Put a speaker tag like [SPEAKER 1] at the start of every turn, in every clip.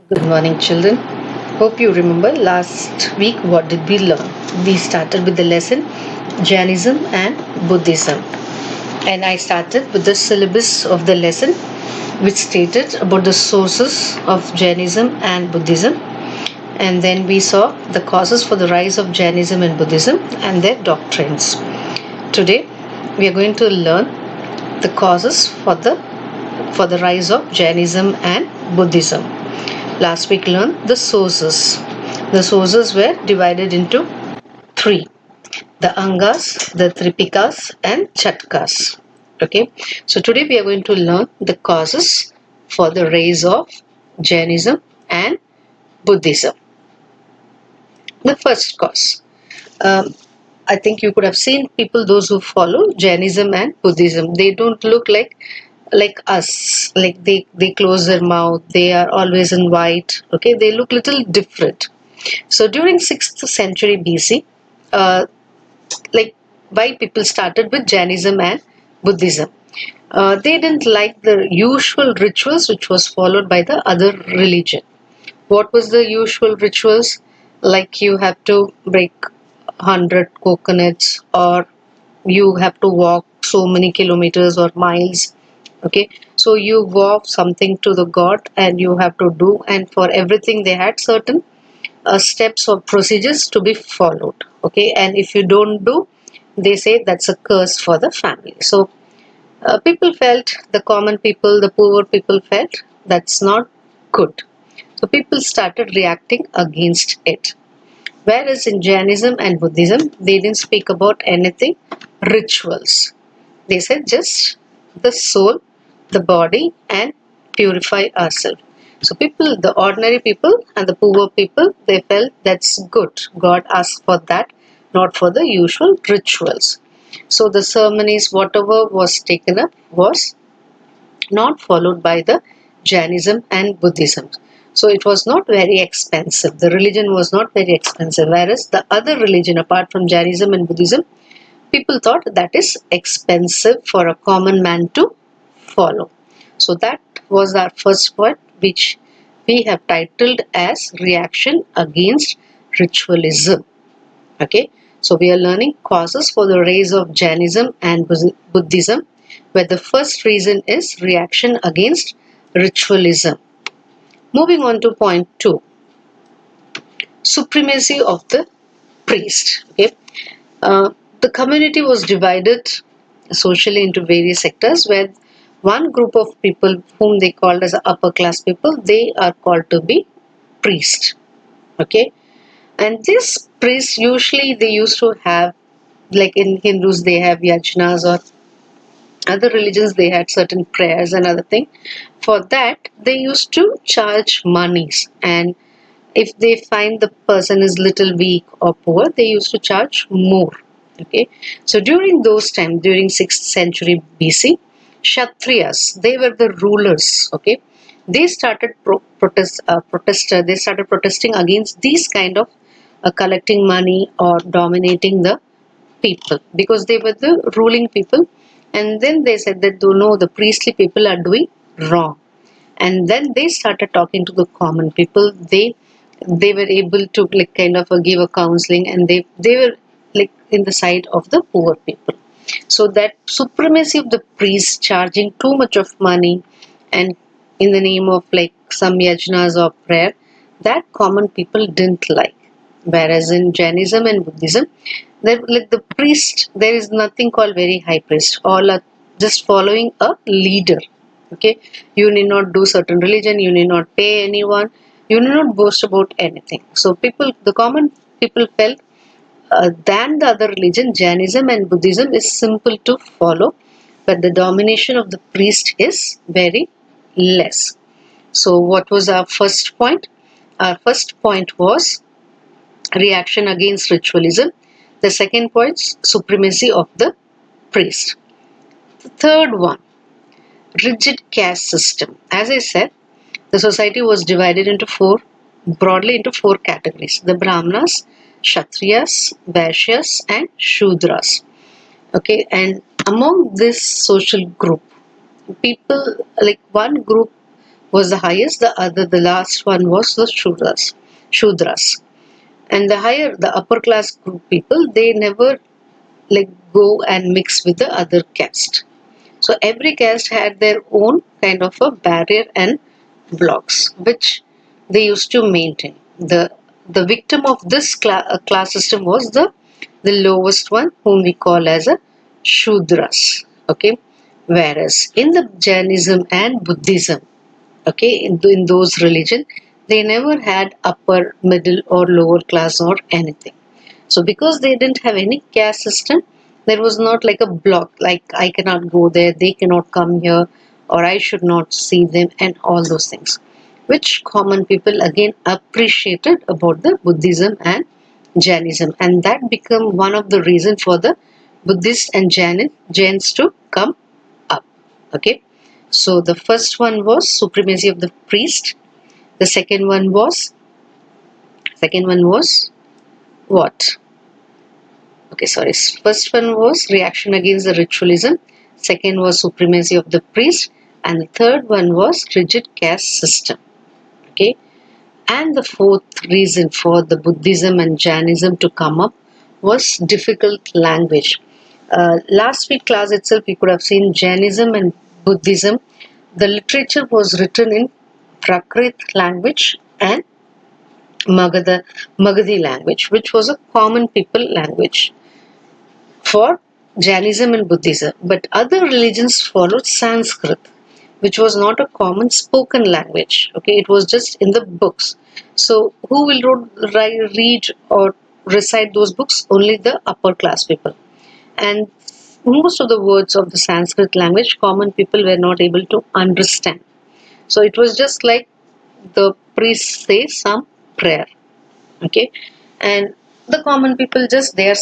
[SPEAKER 1] Good morning, children. Hope you remember last week what did we learn? We started with the lesson Jainism and Buddhism. And I started with the syllabus of the lesson which stated about the sources of Jainism and Buddhism. And then we saw the causes for the rise of Jainism and Buddhism and their doctrines. Today we are going to learn the causes for the rise of Jainism and Buddhism. Last week learned the sources. The sources were divided into three: the Angas, the Tripikas, and Chatkas. Okay, so today we are going to learn the causes for the rise of Jainism and Buddhism. The first cause. I think you could have seen people, those who follow Jainism and Buddhism. They don't look like us. Like they close their mouth. They are always in white. Okay, they look little different. So during 6th century BC, uh, like why people started with Jainism and Buddhism. They didn't like the usual rituals which was followed by the other religion. What was the usual rituals? Like you have to break 100 coconuts, or you have to walk so many kilometers or miles. Okay, so you vow something to the god and you have to do, and for everything they had certain steps or procedures to be followed. Okay, and if you don't do, they say that's a curse for the family. So people felt, the common people, the poor people felt that's not good. So people started reacting against it. Whereas in Jainism and Buddhism, they didn't speak about anything rituals. They said just the soul, the body, and purify ourselves. So people, the ordinary people and the poor people, they felt that's good. God asked for that, not for the usual rituals. So the ceremonies, whatever was taken up, was not followed by the Jainism and Buddhism. So it was not very expensive. The religion was not very expensive. Whereas the other religion, apart from Jainism and Buddhism, people thought that is expensive for a common man to follow. So that was our first point, which we have titled as Reaction Against Ritualism. Okay, so we are learning causes for the rise of Jainism and Buddhism, where the first reason is reaction against ritualism. Moving on to point 2, supremacy of the priest. Okay, the community was divided socially into various sectors, where one group of people whom they called as upper class people, they are called to be priest. Okay, and this priest, usually they used to have, like in Hindus they have yajnas, or other religions they had certain prayers and other thing. For that they used to charge monies, and if they find the person is little weak or poor, they used to charge more. Okay, so during those times, during 6th century BC, Kshatriyas, they were the rulers. Okay, they started they started protesting against these kind of collecting money or dominating the people, because they were the ruling people. And then they said that, no, the priestly people are doing wrong. And then they started talking to the common people. They were able to like kind of give a counseling, and they were like in the side of the poor people. So that supremacy of the priest charging too much of money, and in the name of like some yajnas or prayer, that common people didn't like. Whereas in Jainism and Buddhism, like the priest, there is nothing called very high priest. All are just following a leader. Okay, you need not do certain religion. You need not pay anyone. You need not boast about anything. So people, the common people felt than the other religion, Jainism and Buddhism is simple to follow, but the domination of the priest is very less. So, what was our first point? Our first point was reaction against ritualism. The second point, supremacy of the priest. The third one, rigid caste system. As I said, the society was divided into broadly into four categories: the Brahmanas, Kshatriyas, Vaishyas, and Shudras. Okay, and among this social group, people, like one group was the highest. The last one was the Shudras. And the higher, the upper class group people, they never like go and mix with the other caste. So every caste had their own kind of a barrier and blocks, which they used to maintain. The victim of this class system was the lowest one, whom we call as a Shudras. Okay, whereas in the Jainism and Buddhism, okay, in those religion, they never had upper, middle, or lower class or anything. So because they didn't have any caste system, there was not like a block, like I cannot go there, they cannot come here, or I should not see them, and all those things, which common people again appreciated about the Buddhism and Jainism, and that became one of the reasons for the Buddhist and Jains to come up. Okay, so the first one was supremacy of the priest. The second one was what? Okay, sorry. First one was reaction against the ritualism. Second was supremacy of the priest, and the third one was rigid caste system. Okay, and the fourth reason for the Buddhism and Jainism to come up was difficult language. Last week class itself, we could have seen Jainism and Buddhism. The literature was written in Prakrit language and Magadhi language, which was a common people language for Jainism and Buddhism, but other religions followed Sanskrit, which was not a common spoken language. Okay, it was just in the books. So, who will read or recite those books? Only the upper class people. And most of the words of the Sanskrit language, common people were not able to understand. So, it was just like the priest say some prayer. Okay, and the common people just they are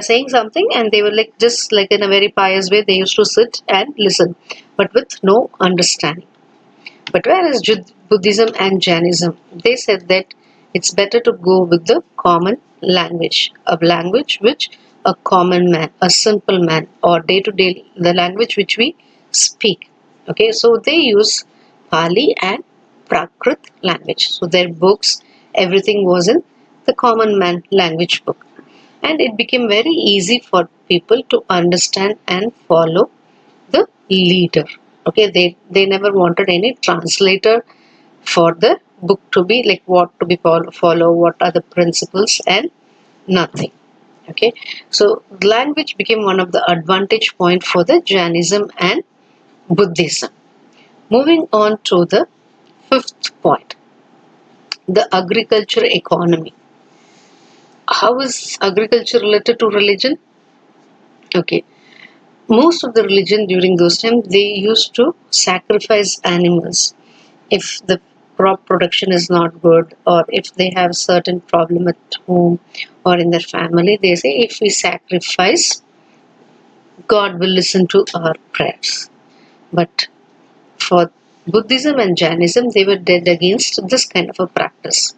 [SPEAKER 1] saying something, and they were like just like in a very pious way they used to sit and listen, but with no understanding. But whereas Buddhism and Jainism, they said that it's better to go with the common language, a language which a common man, a simple man, or day to day, the language which we speak. Okay, so they use Pali and Prakrit language. So their books, everything was in the common man language book. And it became very easy for people to understand and follow the leader. Okay, they never wanted any translator for the book to be like what to be follow, what are the principles, and nothing. Okay, so language became one of the advantage point for the Jainism and Buddhism. Moving on to the fifth point, the agriculture economy. How is agriculture related to religion? Okay, most of the religion during those times they used to sacrifice animals if the crop production is not good, or if they have certain problem at home or in their family, they say if we sacrifice, God will listen to our prayers. But for Buddhism and Jainism, they were dead against this kind of a practice.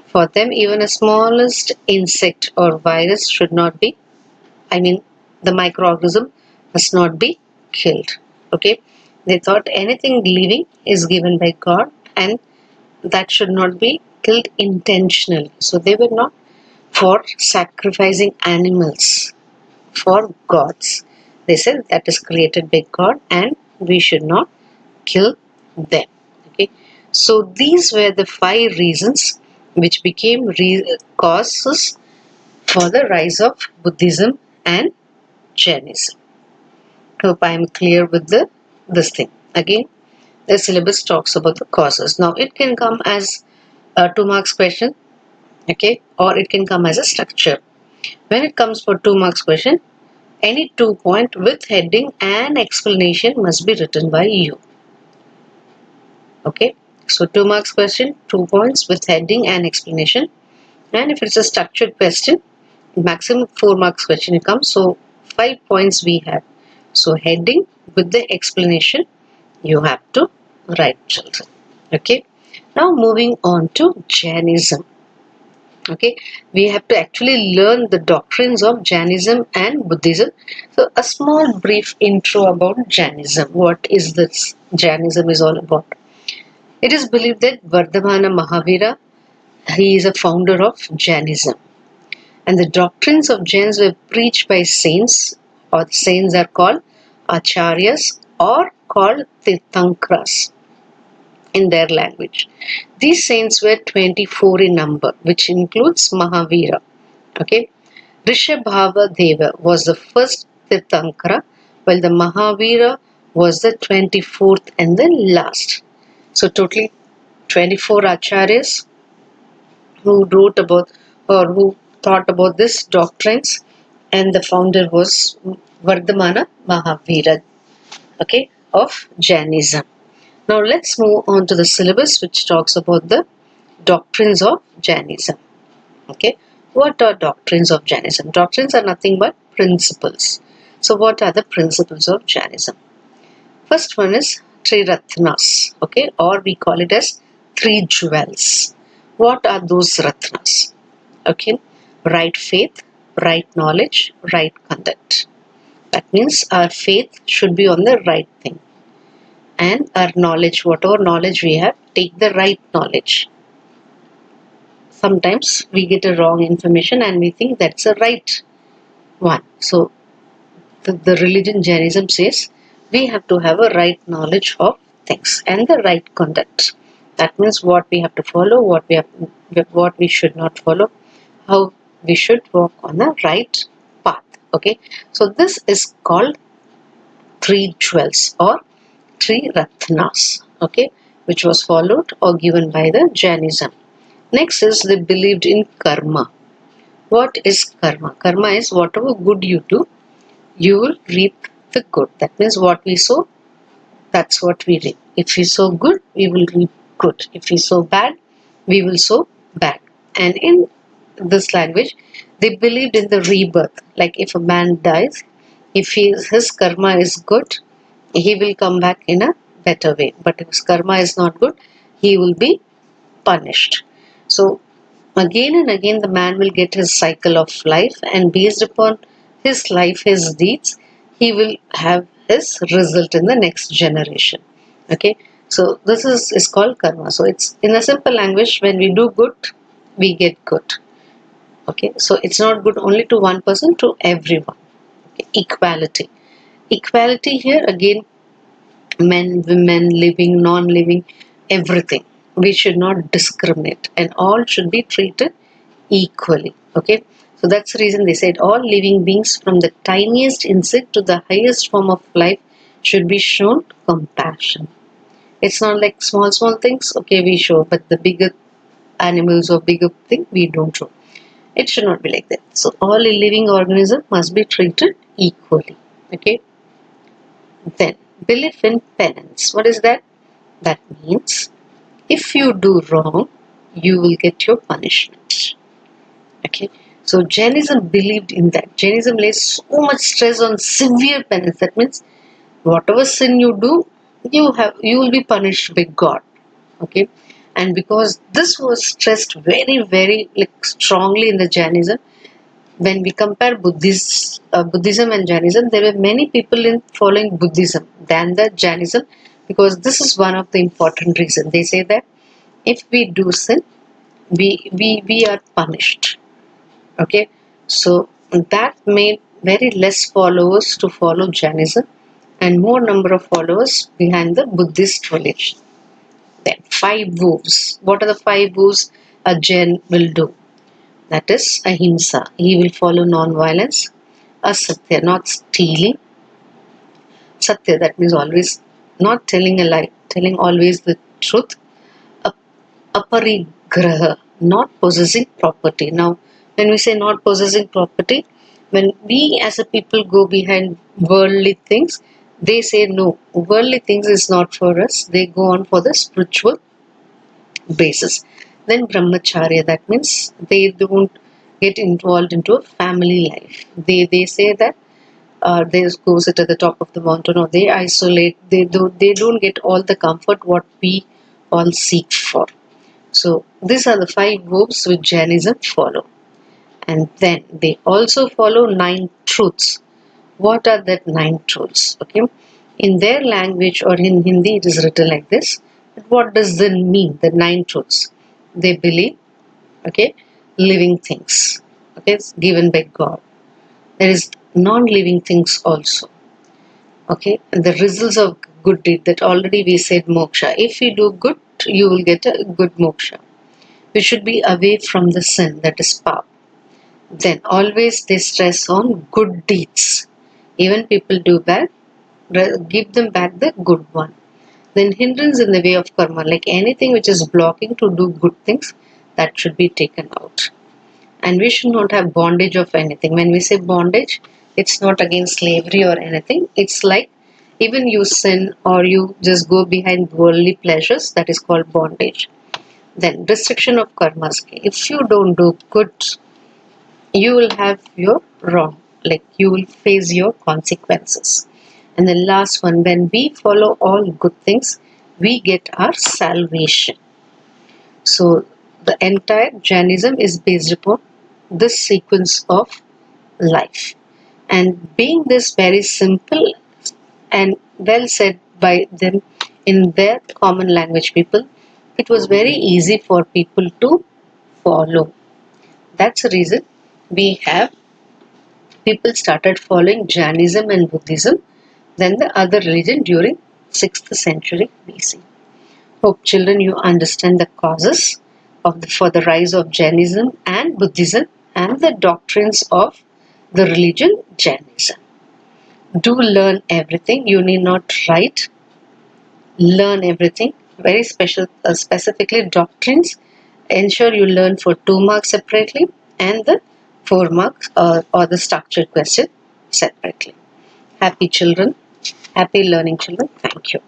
[SPEAKER 1] For them, even a smallest insect or virus should not be, I mean, the microorganism must not be killed. Okay, they thought anything living is given by God, and that should not be killed intentionally. So they were not for sacrificing animals for gods. They said that is created by God and we should not kill them. Okay, so these were the five reasons which became causes for the rise of Buddhism and Jainism. Hope I am clear with this thing. Again, the syllabus talks about the causes. Now it can come as a 2 marks question, okay, or it can come as a structure. When it comes for 2 marks question, any 2 point with heading and explanation must be written by you. Okay, so 2 marks question, 2 points with heading and explanation. And if it's a structured question, maximum 4 marks question it comes. So 5 points we have. So heading with the explanation you have to write, children. Okay. Now moving on to Jainism. Okay, we have to actually learn the doctrines of Jainism and Buddhism. So a small brief intro about Jainism. What is this Jainism is all about? It is believed that Vardhamana Mahavira, he is a founder of Jainism. And the doctrines of Jains were preached by saints, or the saints are called acharyas or called tirthankras in their language. These saints were 24 in number, which includes Mahavira. Okay, Rishabhava Deva was the first Tirthankara, while the Mahavira was the 24th and the last. So, totally 24 acharyas who wrote about or who thought about this doctrines, and the founder was Vardhamana Mahavira, okay, of Jainism. Now let's move on to the syllabus, which talks about the doctrines of Jainism. Okay, what are doctrines of Jainism? Doctrines are nothing but principles. So what are the principles of Jainism? First one is Triratnas, okay, or we call it as three jewels. What are those ratnas? Okay, right faith, right knowledge, right conduct. That means our faith should be on the right thing, and our knowledge, whatever knowledge we have, take the right knowledge. Sometimes we get a wrong information and we think that's a right one. So the religion Jainism says we have to have a right knowledge of things and the right conduct. That means what we have to follow, what we should not follow, how we should walk on the right path. Okay, so this is called three jewels or three ratnas. Okay, which was followed or given by the Jainism. Next is they believed in karma. What is karma? Karma is whatever good you do, you will reap the good. That means what we sow, that's what we reap. If we sow good, we will reap good. If we sow bad, we will sow bad. And in this language, they believed in the rebirth. Like if a man dies, if his karma is good, he will come back in a better way. But if his karma is not good, he will be punished. So again and again, the man will get his cycle of life, and based upon his life, his deeds, he will have his result in the next generation. Okay, so this is called karma. So it's in a simple language, when we do good, we get good. Okay, so it's not good only to one person, to everyone. Okay, equality. Equality here again, men, women, living, non living, everything. We should not discriminate, and all should be treated equally. Okay, so that's the reason they said all living beings, from the tiniest insect to the highest form of life, should be shown compassion. It's not like small, small things, okay, we show, but the bigger animals or bigger thing, we don't show. It should not be like that. So, all living organisms must be treated equally. Okay, then belief in penance. What is that? That means if you do wrong, you will get your punishment. Okay, so Jainism believed in that. Jainism lays so much stress on severe penance. That means whatever sin you do, you will be punished by God. Okay, and because this was stressed very very like strongly in the Jainism, when we compare Buddhism and Jainism, there were many people in following Buddhism than the Jainism, because this is one of the important reasons. They say that if we do sin, we are punished. Okay, so that made very less followers to follow Jainism and more number of followers behind the Buddhist religion. Then five vows. What are the five vows a Jain will do? That is ahimsa. He will follow non-violence. Asatya, not stealing. Satya, that means always not telling a lie, telling always the truth. Aparigraha, not possessing property. Now, when we say not possessing property, when we as a people go behind worldly things, they say no, worldly things is not for us. They go on for the spiritual basis. Then brahmacharya, that means they don't get involved into a family life. They say that they go sit at the top of the mountain, or they isolate. They don't get all the comfort what we all seek for. So these are the five vows which Jainism follow. And then they also follow nine truths. What are that nine truths? Okay. In their language or in Hindi, it is written like this: What does the mean? The nine truths. They believe, okay, living things, okay, it's given by God. There is non-living things also, okay, and the results of good deed, that already we said moksha. If you do good, you will get a good moksha. We should be away from the sin, that is pap. Then always they stress on good deeds. Even people do bad, give them back the good one. Then hindrance in the way of karma, like anything which is blocking to do good things, that should be taken out. And we should not have bondage of anything. When we say bondage, it's not against slavery or anything. It's like even you sin or you just go behind worldly pleasures, that is called bondage. Then restriction of karmas. If you don't do good, you will have your wrong, like you will face your consequences. And the last one, when we follow all good things, we get our salvation. So the entire Jainism is based upon this sequence of life. And being this very simple and well said by them in their common language people, it was very easy for people to follow. That's the reason we have people started following Jainism and Buddhism than the other religion during 6th century BC. Hope children you understand the causes for the rise of Jainism and Buddhism and the doctrines of the religion Jainism. Do learn everything. You need not write. Learn everything. Very special, specifically doctrines. Ensure you learn for 2 marks separately and the 4 marks or the structured question separately. Happy children. Happy learning children. Thank you.